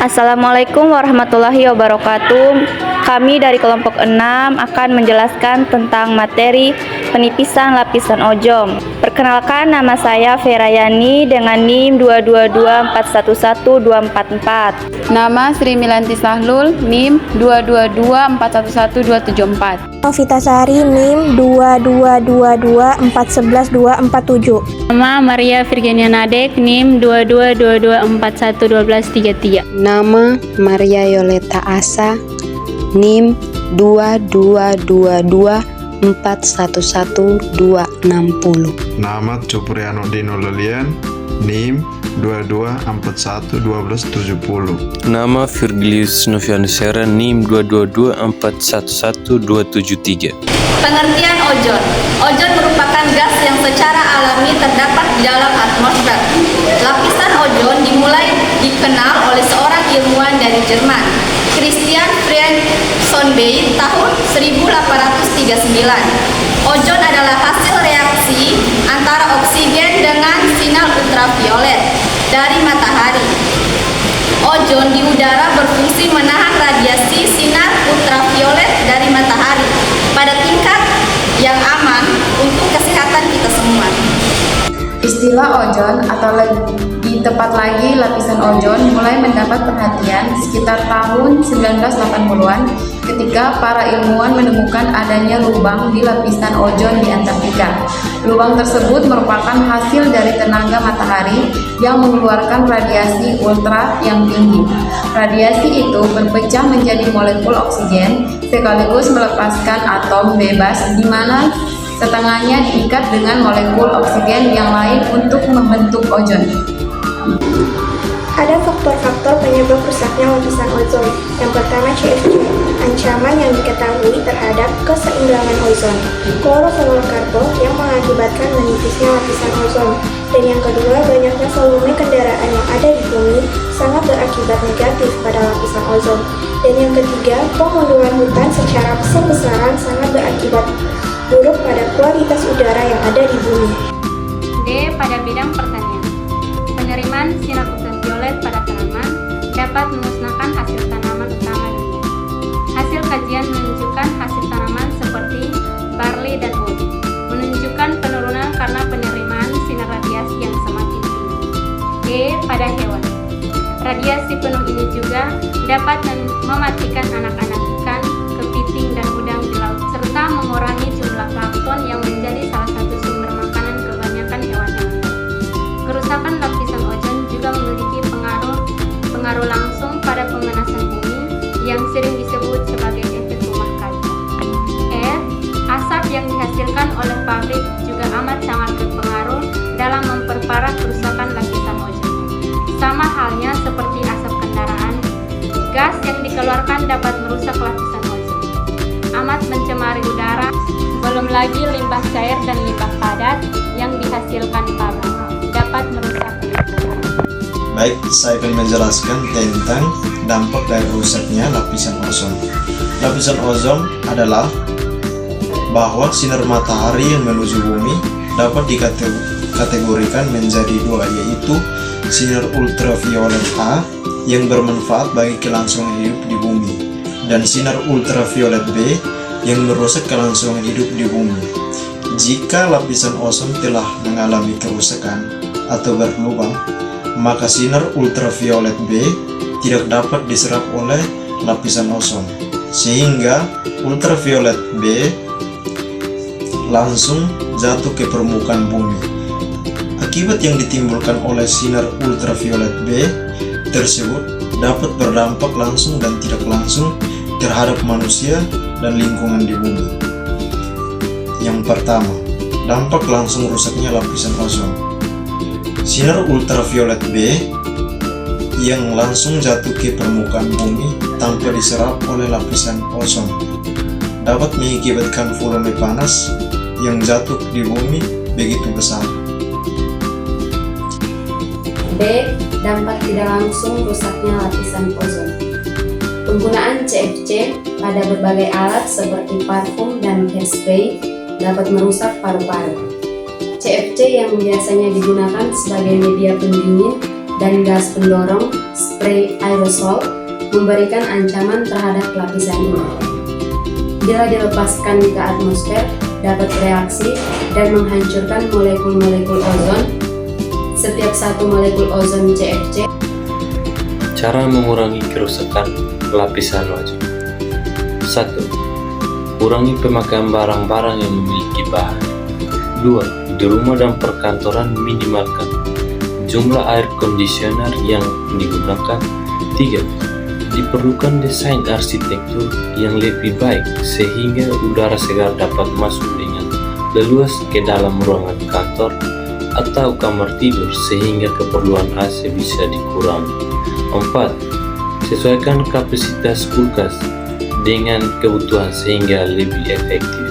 Assalamualaikum warahmatullahi wabarakatuh. Kami dari kelompok 6 akan menjelaskan tentang materi penipisan lapisan ozon. Perkenalkan, nama saya Ferayani dengan NIM 222411244. Nama Sri Milanti Sahlul, NIM 222411274. Novita Sari, NIM 22224112447. Nama Maria Virginia Nadek, NIM 22224111233. Nama Maria Yoleta Asa, NIM 22224111260. Nama Cupriano Dino Lelian, NIM 22411270. Nama Virgilius Novianusera, NIM 222411273. Pengertian ozon. Ozon merupakan gas yang secara alami terdapat di dalam atmosfer. Lapisan ozon dimulai dikenal oleh seorang ilmuwan dari Jerman, Christian Friedrich Sonbey, tahun 1839. Ozon adalah hasil reaksi antara oksigen dengan sinar ultraviolet dari matahari. Ozon di udara berfungsi menahan radiasi sinar ultraviolet dari matahari pada tingkat yang aman untuk kesehatan kita semua. Istilah ozon atau lebih tepat lagi lapisan ozon mulai mendapat perhatian sekitar tahun 1980-an ketika para ilmuwan menemukan adanya lubang di lapisan ozon di Antartika. Lubang tersebut merupakan hasil dari tenaga matahari yang mengeluarkan radiasi ultra yang tinggi. Radiasi itu berpecah menjadi molekul oksigen sekaligus melepaskan atom bebas di mana setengahnya diikat dengan molekul oksigen yang lain untuk membentuk ozon. Ada faktor-faktor penyebab rusaknya lapisan ozon. Yang pertama, CFC, ancaman yang diketahui terhadap keseimbangan ozon. Klorofluorokarbon yang mengakibatkan menipisnya lapisan ozon. Dan yang kedua, banyaknya volume kendaraan yang ada di bumi sangat berakibat negatif pada lapisan ozon. Dan yang ketiga, pemunduran hutan secara besar-besaran sangat berakibat buruk pada kualitas udara yang ada di bumi. D. Pada bidang pertanian, penerimaan sinar ultraviolet pada tanaman dapat memusnahkan hasil tanaman utama dunia. Hasil kajian menunjukkan hasil tanaman seperti barley dan oat menunjukkan penurunan karena penerimaan sinar radiasi yang semakin tinggi. E. Pada hewan, radiasi penuh ini juga dapat mematikan anak-anak ikan, kepiting, dan udang di laut, serta mengurangi jumlah plankton yang menjadi salah satu sumber makanan kebanyakan hewan-hewan. Kerusakan lapisan ozon juga memiliki pengaruh langsung pada pemanasan bumi yang sering disebut sebagai efek rumah kaca. R. Asap yang dihasilkan oleh pabrik juga amat sangat berpengaruh dalam memperparah kerusakan lapisan ozon. Sama halnya seperti asap kendaraan, gas yang dikeluarkan dapat merusak lapisan ozon, amat mencemari udara, belum lagi limbah cair dan limbah padat yang dihasilkan pabrik dapat merusak lingkungan. Baik, saya akan menjelaskan tentang dampak dari rusaknya lapisan ozon. Lapisan ozon adalah bahwa sinar matahari yang menuju bumi dapat dikategorikan menjadi dua, yaitu sinar ultraviolet A yang bermanfaat bagi kelangsungan hidup di bumi, dan sinar ultraviolet B yang merusak kelangsungan hidup di bumi. Jika lapisan ozon telah mengalami kerusakan atau berlubang, maka sinar ultraviolet B tidak dapat diserap oleh lapisan ozon, sehingga ultraviolet B langsung jatuh ke permukaan bumi. Akibat yang ditimbulkan oleh sinar ultraviolet B tersebut dapat berdampak langsung dan tidak langsung terhadap manusia dan lingkungan di bumi. Yang pertama, dampak langsung rusaknya lapisan ozon. Sinar ultraviolet B yang langsung jatuh ke permukaan bumi tanpa diserap oleh lapisan ozon dapat mengakibatkan volume panas yang jatuh di bumi begitu besar. B. Dampak tidak langsung rusaknya lapisan ozon. Penggunaan CFC pada berbagai alat seperti parfum dan hairspray dapat merusak paru-paru. CFC yang biasanya digunakan sebagai media pendingin dan gas pendorong spray aerosol memberikan ancaman terhadap lapisan ini. Bila dilepaskan ke atmosfer, dapat bereaksi dan menghancurkan molekul-molekul ozon. Setiap satu molekul ozon CFC. Cara mengurangi kerusakan lapisan ozon. 1. Kurangi pemakaian barang-barang yang memiliki bahan. 2. Di rumah dan perkantoran minimalkan jumlah air conditioner yang digunakan. 3. Diperlukan desain arsitektur yang lebih baik sehingga udara segar dapat masuk dengan leluas ke dalam ruangan kantor atau kamar tidur sehingga keperluan AC bisa dikurangi. 4. Sesuaikan kapasitas kulkas dengan kebutuhan sehingga lebih efektif.